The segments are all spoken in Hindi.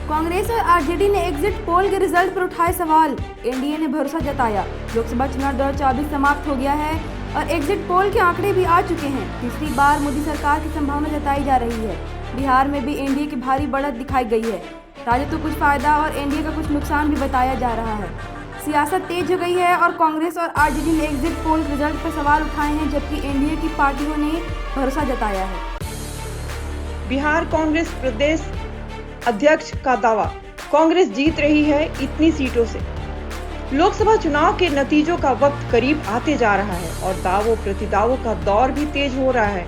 कांग्रेस और आरजेडी ने एग्जिट पोल के रिजल्ट पर उठाए सवाल। एनडीए ने भरोसा जताया, लोकसभा चुनाव 2024 समाप्त हो गया है और एग्जिट पोल के आंकड़े भी आ चुके हैं। तीसरी बार मोदी सरकार की संभावना जताई जा रही है। बिहार में भी एनडीए की भारी बढ़त दिखाई गई है। राज्य तो कुछ फायदा और एनडीए का कुछ नुकसान भी बताया जा रहा है। सियासत तेज हो गई है और कांग्रेस और आरजेडी ने एग्जिट पोल रिजल्ट पर सवाल उठाए हैं, जबकि एनडीए की पार्टियों ने भरोसा जताया है। बिहार कांग्रेस प्रदेश अध्यक्ष का दावा, कांग्रेस जीत रही है इतनी सीटों से। लोकसभा चुनाव के नतीजों का वक्त करीब आते जा रहा है और दावों प्रतिदावों का दौर भी तेज हो रहा है।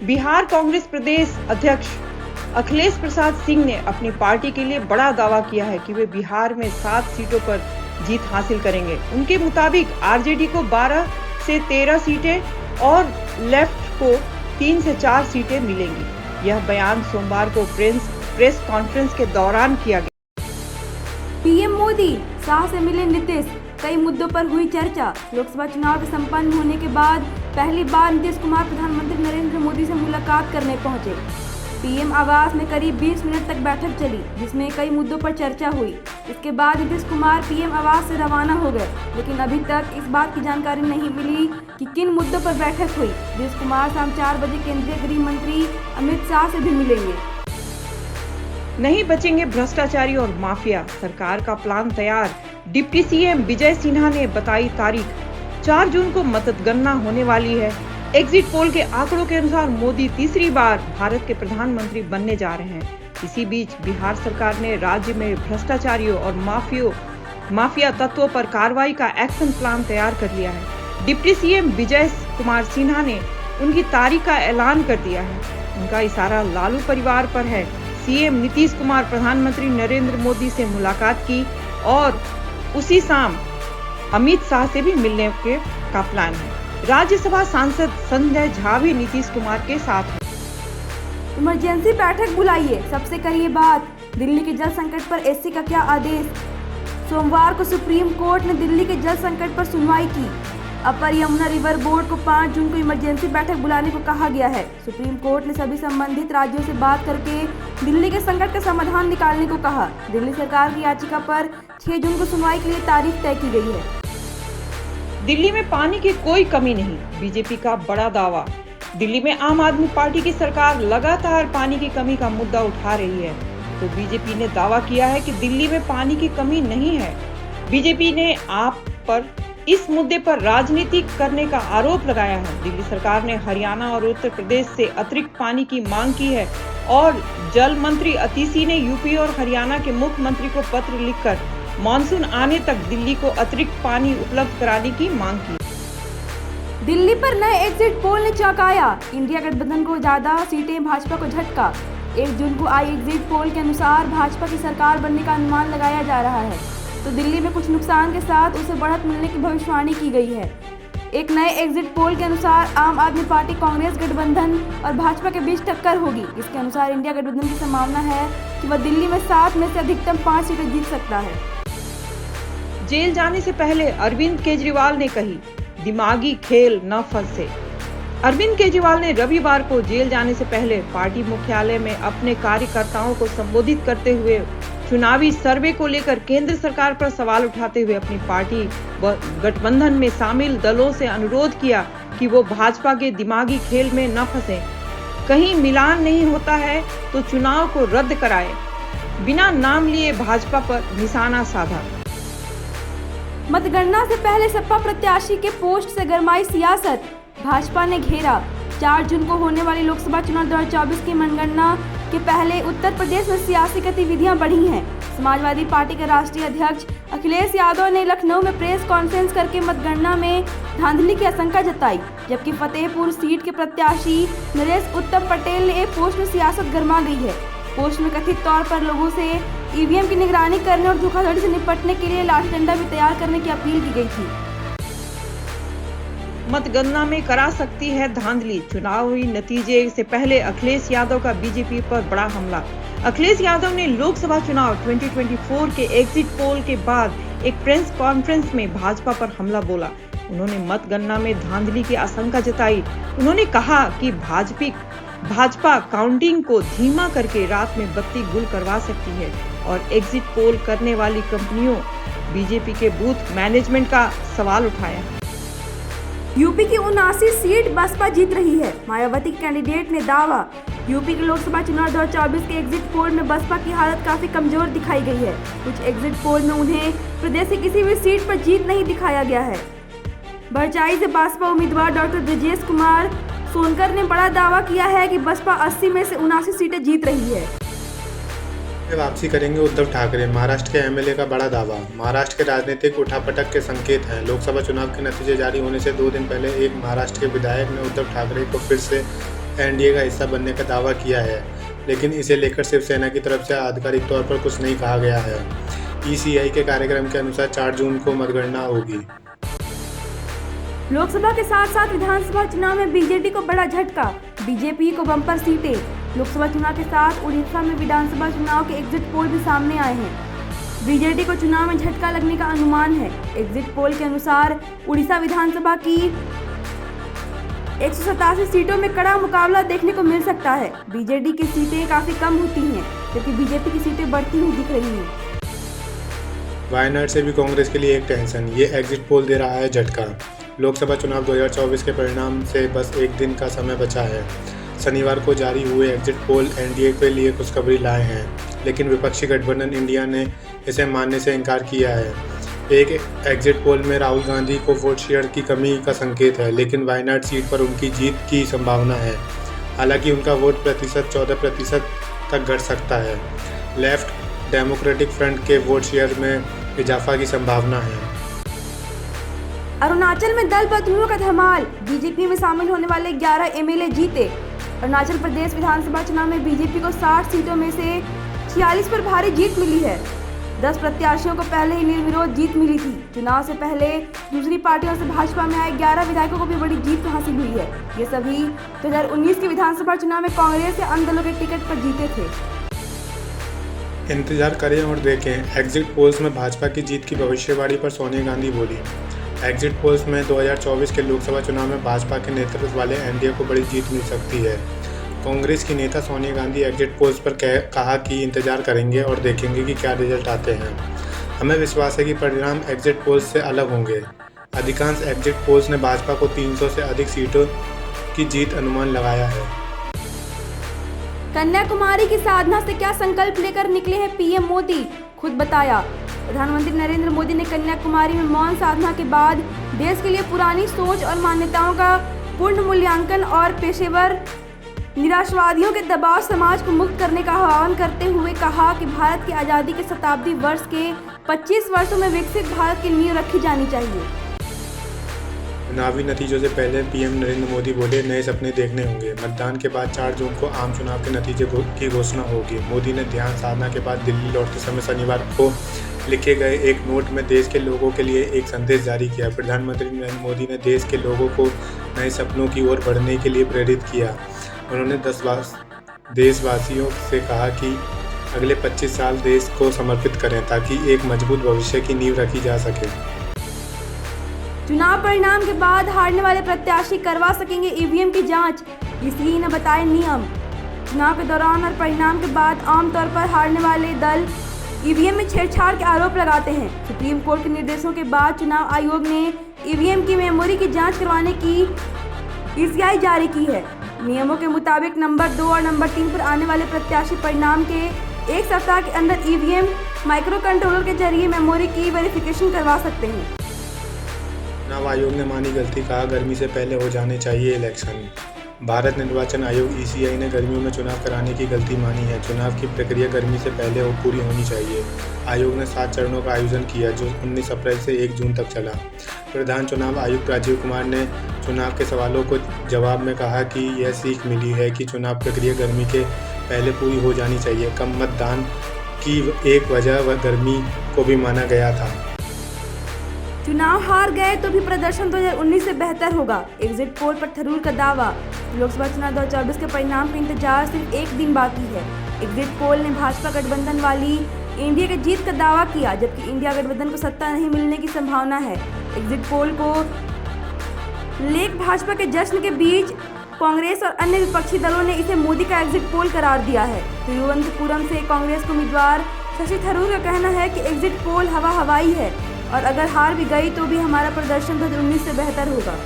बिहार कांग्रेस प्रदेश अध्यक्ष अखिलेश प्रसाद सिंह ने अपनी पार्टी के लिए बड़ा दावा किया है कि वे बिहार में 7 सीटों पर जीत हासिल करेंगे। उनके मुताबिक आरजेडी को 12 से 13 सीटें और लेफ्ट को 3 से 4 सीटें मिलेंगी। यह बयान सोमवार को प्रेस कॉन्फ्रेंस के दौरान किया गया। पीएम मोदी शाह से मिले नीतीश, कई मुद्दों पर हुई चर्चा। लोकसभा चुनाव के संपन्न होने के बाद पहली बार नीतीश कुमार प्रधानमंत्री नरेंद्र मोदी से मुलाकात करने पहुंचे। पीएम आवास में करीब 20 मिनट तक बैठक चली, जिसमें कई मुद्दों पर चर्चा हुई। इसके बाद नीतीश कुमार पीएम आवास से रवाना हो गए, लेकिन अभी तक इस बात की जानकारी नहीं मिली कि किन मुद्दों पर बैठक हुई। नीतीश कुमार शाम 4 बजे केंद्रीय गृह मंत्री अमित शाह से भी मिलेंगे। नहीं बचेंगे भ्रष्टाचारी और माफिया, सरकार का प्लान तैयार। डिप्टी सीएम विजय सिन्हा ने बताई तारीख, 4 जून को मतगणना होने वाली है। एग्जिट पोल के आंकड़ों के अनुसार मोदी तीसरी बार भारत के प्रधानमंत्री बनने जा रहे हैं। इसी बीच बिहार सरकार ने राज्य में भ्रष्टाचारियों और माफिया तत्वों पर कार्रवाई का एक्शन प्लान तैयार कर लिया है। डिप्टी सीएम विजय कुमार सिन्हा ने उनकी तारीख का ऐलान कर दिया है। उनका इशारा लालू परिवार पर है। सीएम नीतीश कुमार प्रधानमंत्री नरेंद्र मोदी से मुलाकात की और उसी शाम अमित शाह से भी मिलने का प्लान है। राज्यसभा सांसद संजय झा भी नीतीश कुमार के साथ हैं। इमरजेंसी बैठक बुलाइए, सबसे करिए बात। दिल्ली के जल संकट पर एससी का क्या आदेश? सोमवार को सुप्रीम कोर्ट ने दिल्ली के जल संकट पर सुनवाई की। अपर यमुना रिवर बोर्ड को 5 जून को इमरजेंसी बैठक बुलाने को कहा गया है। सुप्रीम कोर्ट ने सभी संबंधित राज्यों से बात करके दिल्ली के संकट का समाधान निकालने को कहा। दिल्ली सरकार की याचिका पर 6 जून को सुनवाई के लिए तारीख तय की गई है। दिल्ली में पानी की कोई कमी नहीं, बीजेपी का बड़ा दावा। दिल्ली में आम आदमी पार्टी की सरकार लगातार पानी की कमी का मुद्दा उठा रही है, तो बीजेपी ने दावा किया है कि दिल्ली में पानी की कमी नहीं है। बीजेपी ने आप पर इस मुद्दे पर राजनीति करने का आरोप लगाया है। दिल्ली सरकार ने हरियाणा और उत्तर प्रदेश से अतिरिक्त पानी की मांग की है और जल मंत्री अतिशी ने यूपी और हरियाणा के मुख्यमंत्री को पत्र लिखकर मानसून आने तक दिल्ली को अतिरिक्त पानी उपलब्ध कराने की मांग की। दिल्ली पर नए एग्जिट पोल ने चौंकाया। इंडिया गठबंधन को ज्यादा सीटें, भाजपा को झटका। 1 जून को आई एग्जिट पोल के अनुसार भाजपा की सरकार बनने का अनुमान लगाया जा रहा है, तो दिल्ली में कुछ नुकसान के साथ उसे बढ़त मिलने की भविष्यवाणी की गई है। एक नए एग्जिट पोल के अनुसार आम आदमी पार्टी कांग्रेस गठबंधन और भाजपा के बीच टक्कर होगी। इसके अनुसार इंडिया गठबंधन की संभावना है कि वह दिल्ली में 7 में से अधिकतम 5 सीटें जीत सकता है। जेल जाने से पहले अरविंद केजरीवाल ने कही, दिमागी खेल न फंसे। अरविंद केजरीवाल ने रविवार को जेल जाने से पहले पार्टी मुख्यालय में अपने कार्यकर्ताओं को संबोधित करते हुए चुनावी सर्वे को लेकर केंद्र सरकार पर सवाल उठाते हुए अपनी पार्टी व गठबंधन में शामिल दलों से अनुरोध किया कि वो भाजपा के दिमागी खेल में न फंसे। कहीं मिलान नहीं होता है तो चुनाव को रद्द कराए, बिना नाम लिए भाजपा पर निशाना साधा। मतगणना से पहले सपा प्रत्याशी के पोस्ट से गरमाई सियासत, भाजपा ने घेरा। 4 जून को होने वाली लोकसभा चुनाव 2024 की मतगणना के पहले उत्तर प्रदेश में सियासी गतिविधियां बढ़ी हैं। समाजवादी पार्टी के राष्ट्रीय अध्यक्ष अखिलेश यादव ने लखनऊ में प्रेस कॉन्फ्रेंस करके मतगणना में धांधली की आशंका जताई, जबकि फतेहपुर सीट के प्रत्याशी नरेश उत्तम पटेल ने एक पोस्ट में सियासत गरमा गई है। पोस्ट में कथित तौर पर लोगों से ईवीएम की निगरानी करने और धोखाधड़ी से निपटने के लिए लाठी डंडा भी तैयार करने की अपील की गई थी। मतगणना में करा सकती है धांधली, चुनावी नतीजे से पहले अखिलेश यादव का बीजेपी पर बड़ा हमला। अखिलेश यादव ने लोकसभा चुनाव 2024 के एग्जिट पोल के बाद एक प्रेस कॉन्फ्रेंस में भाजपा पर हमला बोला। उन्होंने मतगणना में धांधली की आशंका जताई। उन्होंने कहा कि भाजपा काउंटिंग को धीमा करके रात में बत्ती गुल करवा सकती है और एग्जिट पोल करने वाली कंपनियों बीजेपी के बूथ मैनेजमेंट का सवाल उठाया। यूपी की 79 सीट बसपा जीत रही है। मायावती के कैंडिडेट ने दावा, यूपी के लोकसभा चुनाव 2024 के एग्जिट पोल में बसपा की हालत काफी कमजोर दिखाई गई है। कुछ एग्जिट पोल में उन्हें प्रदेश की किसी भी सीट पर जीत नहीं दिखाया गया है। भरचाई से बसपा उम्मीदवार डॉक्टर ब्रजेश कुमार सोनकर ने बड़ा दावा किया है कि बसपा 80 में से 79 सीटें जीत रही है। वापसी करेंगे उद्धव ठाकरे, महाराष्ट्र के एमएलए का बड़ा दावा। महाराष्ट्र के राजनीतिक उठापटक के संकेत हैं। लोकसभा चुनाव के नतीजे जारी होने से 2 दिन पहले एक महाराष्ट्र के विधायक ने उद्धव ठाकरे को फिर से एनडीए का हिस्सा बनने का दावा किया है, लेकिन इसे लेकर शिवसेना की तरफ से आधिकारिक तौर पर कुछ नहीं कहा गया है। ईसीआई के कार्यक्रम के अनुसार 4 जून को मतगणना होगी। लोकसभा के साथ साथ विधानसभा चुनाव में बीजेपी को बड़ा झटका, बीजेपी को बम्पर सीटें। लोकसभा चुनाव के साथ उड़ीसा में विधानसभा चुनाव के एग्जिट पोल भी सामने आए हैं। बीजेपी को चुनाव में झटका लगने का अनुमान है। एग्जिट पोल के अनुसार उड़ीसा विधानसभा की 187 सीटों में कड़ा मुकाबला देखने को मिल सकता है। बीजेडी की सीटें काफी कम होती हैं, जबकि बीजेपी की सीटें बढ़ती हुई दिख रही हैं। वायनाड से भी कांग्रेस के लिए एक टेंशन, ये एग्जिट पोल दे रहा है झटका। लोकसभा चुनाव 2024 के परिणाम से बस एक दिन का समय बचा है। शनिवार को जारी हुए एग्जिट पोल एनडीए के लिए खुशखबरी लाए हैं, लेकिन विपक्षी गठबंधन इंडिया ने इसे मानने से इनकार किया है। एक एग्जिट पोल में राहुल गांधी को वोट शेयर की कमी का संकेत है, लेकिन वायनाड सीट पर उनकी जीत की संभावना है। हालांकि उनका वोट प्रतिशत 14% तक घट सकता है। लेफ्ट डेमोक्रेटिक फ्रंट के वोट शेयर में इजाफा की संभावना है। अरुणाचल में दल बदलूओं का धमाल, बीजेपी में शामिल होने वाले 11 एमएलए जीते। अरुणाचल प्रदेश विधानसभा चुनाव में बीजेपी को 60 सीटों में से 46 पर भारी जीत मिली है। 10 प्रत्याशियों को पहले ही निर्विरोध जीत मिली थी। चुनाव से पहले दूसरी पार्टियों से भाजपा में आए 11 विधायकों को भी बड़ी जीत हासिल हुई है। ये सभी 2019 के विधानसभा चुनाव में कांग्रेस या अन्य दलों के टिकट पर जीते थे। इंतजार करें और देखें। एग्जिट पोल्स में भाजपा की जीत की भविष्यवाणी पर सोनिया गांधी बोली। एग्जिट पोल्स में 2024 के लोकसभा चुनाव में भाजपा के नेतृत्व वाले एनडीए को बड़ी जीत मिल सकती है। कांग्रेस की नेता सोनिया गांधी एग्जिट पोल्स पर कहा कि इंतजार करेंगे और देखेंगे कि क्या रिजल्ट आते हैं। हमें विश्वास है कि परिणाम एग्जिट पोल्स से अलग होंगे। अधिकांश एग्जिट पोल्स ने भाजपा को 300 से अधिक सीटों की जीत अनुमान लगाया है। कन्याकुमारी की साधना से क्या संकल्प लेकर निकले हैं पीएम मोदी, खुद बताया। प्रधानमंत्री नरेंद्र मोदी ने कन्याकुमारी में मौन साधना के बाद देश के लिए पुरानी सोच और मान्यताओं का पूर्ण मूल्यांकन और पेशेवर निराशवादियों के दबाव समाज को मुक्त करने का आह्वान करते हुए कहा कि भारत की आज़ादी के शताब्दी वर्ष के 25 वर्षों में विकसित भारत की नींव रखी जानी चाहिए। चुनावी नतीजों से पहले पीएम नरेंद्र मोदी बोले, नए सपने देखने होंगे। मतदान के बाद 4 जून को आम चुनाव के नतीजे की घोषणा होगी। मोदी ने ध्यान साधना के बाद दिल्ली लौटते समय शनिवार को लिखे गए एक नोट में देश के लोगों के लिए एक संदेश जारी किया। प्रधानमंत्री नरेंद्र मोदी ने देश के लोगों को नए सपनों की ओर बढ़ने के लिए प्रेरित किया। उन्होंने देशवासियों से कहा कि अगले 25 साल देश को समर्पित करें ताकि एक मजबूत भविष्य की नींव रखी जा सके। चुनाव परिणाम के बाद हारने वाले प्रत्याशी करवा सकेंगे ईवीएम की जांच, ईसी ने बताए नियम। चुनाव के दौरान और परिणाम के बाद आमतौर पर हारने वाले दल ईवीएम में छेड़छाड़ के आरोप लगाते हैं। सुप्रीम कोर्ट के निर्देशों के बाद चुनाव आयोग ने ईवीएम की मेमोरी की जांच करवाने की ईसीआई जारी की है। नियमों के मुताबिक नंबर 2 और नंबर 3 पर आने वाले प्रत्याशी परिणाम के 1 सप्ताह के अंदर ईवीएम माइक्रो कंट्रोलर के जरिए मेमोरी की वेरिफिकेशन करवा सकते हैं। चुनाव आयोग ने मानी गलती, कहा गर्मी से पहले हो जाने चाहिए इलेक्शन। भारत निर्वाचन आयोग ईसीआई ने गर्मियों में चुनाव कराने की गलती मानी है। चुनाव की प्रक्रिया गर्मी से पहले पूरी होनी चाहिए। आयोग ने 7 चरणों का आयोजन किया जो 19 अप्रैल से 1 जून तक चला। प्रधान चुनाव आयुक्त राजीव कुमार ने चुनाव के सवालों को जवाब में कहा कि यह सीख मिली है कि चुनाव प्रक्रिया गर्मी के पहले पूरी हो जानी चाहिए। कम मतदान की एक वजह गर्मी को भी माना गया था। चुनाव हार गए तो भी प्रदर्शन 2019 से बेहतर होगा, एग्जिट पोल पर थरूर का दावा। लोकसभा चुनाव 2024 के परिणाम का इंतजार सिर्फ 1 दिन बाकी है। एग्जिट पोल ने भाजपा गठबंधन वाली इंडिया की जीत का दावा किया, जबकि इंडिया गठबंधन को सत्ता नहीं मिलने की संभावना है। एग्जिट पोल को लेक भाजपा के जश्न के बीच कांग्रेस और अन्य विपक्षी दलों ने इसे मोदी का एग्जिट पोल करार दिया है। तिरुवनंतपुरम से कांग्रेस के उम्मीदवार शशि थरूर का कहना है कि एग्जिट पोल हवाई है और अगर हार भी गई तो भी हमारा प्रदर्शन 2019 से बेहतर होगा।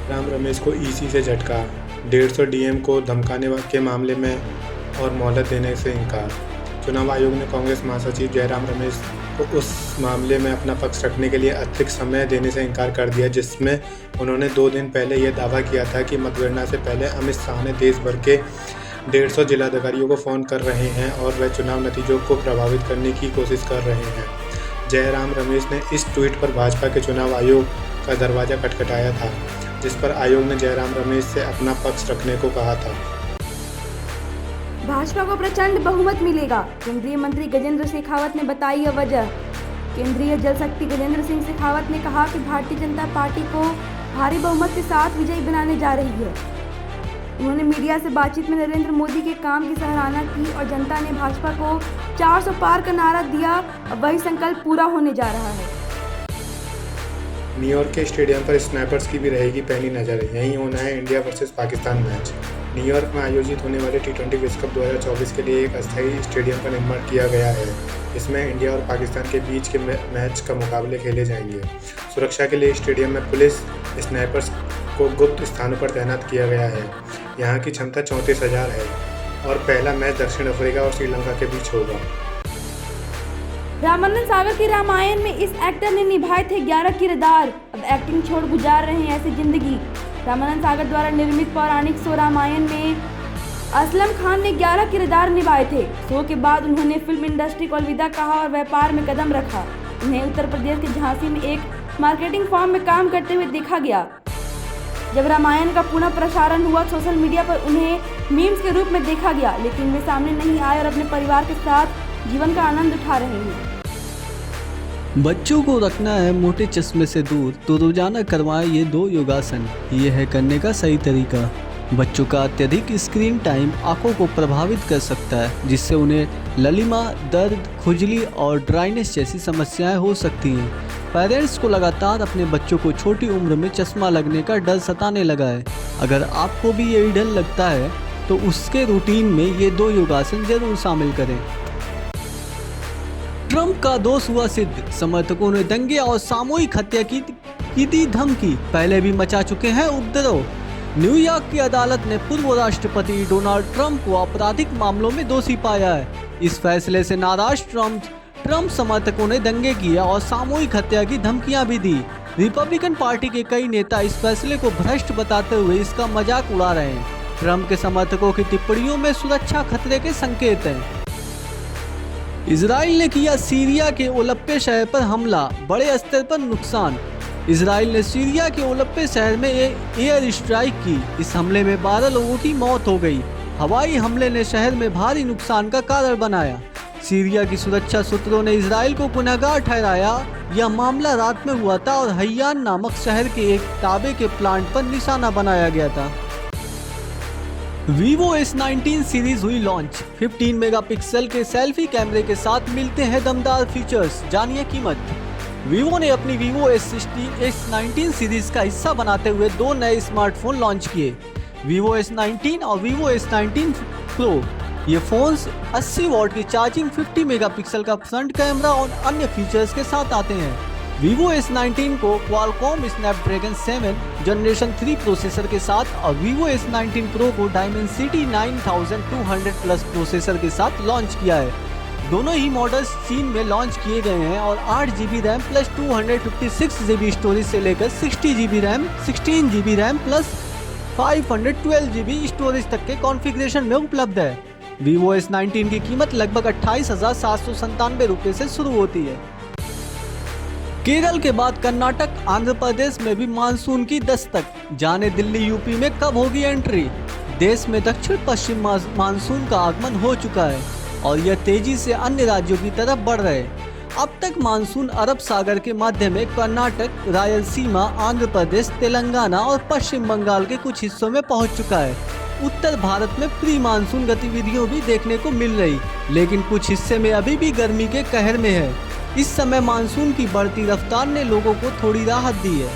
जयराम रमेश को ईसी से झटका, 150 डीएम को धमकाने के मामले में और मोहलत देने से इनकार। चुनाव आयोग ने कांग्रेस महासचिव जयराम रमेश को उस मामले में अपना पक्ष रखने के लिए अतिरिक्त समय देने से इनकार कर दिया, जिसमें उन्होंने 2 दिन पहले यह दावा किया था कि मतगणना से पहले अमित शाह ने देश भर के 150 जिलाधिकारियों को फ़ोन कर रहे हैं और वह चुनाव नतीजों को प्रभावित करने की कोशिश कर रहे हैं। जयराम रमेश ने इस ट्वीट पर भाजपा के चुनाव आयोग का दरवाज़ा खटखटाया था, जिस पर आयोग ने जयराम रमेश से अपना पक्ष रखने को कहा था। भाजपा को प्रचंड बहुमत मिलेगा, केंद्रीय मंत्री गजेंद्र शेखावत ने बताई यह वजह। केंद्रीय जल शक्ति गजेंद्र सिंह शेखावत ने कहा कि भारतीय जनता पार्टी को भारी बहुमत के साथ विजयी बनाने जा रही है। उन्होंने मीडिया से बातचीत में नरेंद्र मोदी के काम की सराहना की और जनता ने भाजपा को 400 पार का नारा दिया और वही संकल्प पूरा होने जा रहा है। न्यूयॉर्क के स्टेडियम पर स्नाइपर्स की भी रहेगी पैनी नज़र। यहीं होना है India versus Pakistan match. New York में आयोजित होने वाले T20 विश्व कप 2024 के लिए एक अस्थायी स्टेडियम का निर्माण किया गया है। इसमें इंडिया और पाकिस्तान के बीच के मैच का मुकाबले खेले जाएंगे। सुरक्षा के लिए स्टेडियम में पुलिस स्नाइपर्स को गुप्त स्थानों पर तैनात किया गया है। यहाँ की क्षमता 34,000 है और पहला मैच दक्षिण अफ्रीका और श्रीलंका के बीच होगा। रामानंद सागर के रामायण में इस एक्टर ने निभाए थे 11 किरदार। अब एक्टिंग छोड़ गुजार रहे हैं ऐसी जिंदगी। रामानंद सागर द्वारा निर्मित पौराणिक शो रामायण में असलम खान ने 11 किरदार निभाए थे। शो के बाद उन्होंने फिल्म इंडस्ट्री को अलविदा कहा और व्यापार में कदम रखा। उन्हें उत्तर प्रदेश के झांसी में एक मार्केटिंग फर्म में काम करते हुए देखा गया। जब रामायण का पुनः प्रसारण हुआ, सोशल मीडिया पर उन्हें मीम्स के रूप में देखा गया, लेकिन वे सामने नहीं आए और अपने परिवार के साथ जीवन का आनंद उठा रहे हैं। बच्चों को रखना है मोटे चश्मे से दूर, तो रोजाना करवाएं ये 2 योगासन। ये है करने का सही तरीका। बच्चों का अत्यधिक स्क्रीन टाइम आंखों को प्रभावित कर सकता है, जिससे उन्हें ललिमा, दर्द, खुजली और ड्राइनेस जैसी समस्याएं हो सकती हैं। पेरेंट्स को लगातार अपने बच्चों को छोटी उम्र में चश्मा लगने का डर सताने लगा है। अगर आपको भी यही डर लगता है तो उसके रूटीन में ये 2 योगासन जरूर शामिल करें। ट्रंप का दोष हुआ सिद्ध, समर्थकों ने दंगे और सामूहिक हत्या की दी धमकी। पहले भी मचा चुके हैं उपद्रव। न्यूयॉर्क की अदालत ने पूर्व राष्ट्रपति डोनाल्ड ट्रंप को आपराधिक मामलों में दोषी पाया है। इस फैसले से नाराज ट्रंप समर्थकों ने दंगे किया और सामूहिक हत्या की धमकियां भी दी। रिपब्लिकन पार्टी के कई नेता इस फैसले को भ्रष्ट बताते हुए इसका मजाक उड़ा रहे हैं। ट्रंप के समर्थकों की टिप्पणियों में सुरक्षा खतरे के संकेत हैं। इजराइल ने किया सीरिया के ओलप्पे शहर पर हमला, बड़े स्तर पर नुकसान। इजराइल ने सीरिया के ओलप्पे शहर में एयर स्ट्राइक की। इस हमले में 12 लोगों की मौत हो गई। हवाई हमले ने शहर में भारी नुकसान का कारण बनाया। सीरिया की सुरक्षा सूत्रों ने इजराइल को गुनहगार ठहराया। यह मामला रात में हुआ था और हैयान नामक शहर के एक तांबे के प्लांट पर निशाना बनाया गया था। Vivo S19 सीरीज हुई लॉन्च। 15 मेगापिक्सल के सेल्फी कैमरे के साथ मिलते हैं दमदार फीचर्स। जानिए कीमत। Vivo ने अपनी Vivo S19 सीरीज का हिस्सा बनाते हुए 2 नए स्मार्टफोन लॉन्च किए, Vivo S19 और Vivo S19 Pro। ये फोन्स 80 वॉट की चार्जिंग, 50 मेगापिक्सल का फ्रंट कैमरा और अन्य फीचर्स के साथ आते हैं। Vivo S19 को Qualcomm Snapdragon 7 जनरेशन 3 प्रोसेसर के साथ और Vivo S19 Pro को Dimensity 9200 प्लस प्रोसेसर के साथ लॉन्च किया है। दोनों ही मॉडल्स चीन में लॉन्च किए गए हैं और 8GB RAM plus 256GB storage से लेकर 60GB RAM, 16GB RAM plus 512GB storage तक के कॉन्फ़िगरेशन में उपलब्ध है। Vivo S19 की कीमत लगभग 28,797 रुपये से शुरू होती है। केरल के बाद कर्नाटक, आंध्र प्रदेश में भी मानसून की दस्तक। जाने दिल्ली, यूपी में कब होगी एंट्री। देश में दक्षिण पश्चिम मानसून का आगमन हो चुका है और यह तेजी से अन्य राज्यों की तरफ बढ़ रहे हैं। अब तक मानसून अरब सागर के माध्यम में कर्नाटक, रायलसीमा, आंध्र प्रदेश, तेलंगाना और पश्चिम बंगाल के कुछ हिस्सों में पहुंच चुका है। उत्तर भारत में प्री मानसून गतिविधियों भी देखने को मिल रही, लेकिन कुछ हिस्से में अभी भी गर्मी के कहर में है। इस समय मानसून की बढ़ती रफ्तार ने लोगों को थोड़ी राहत दी है।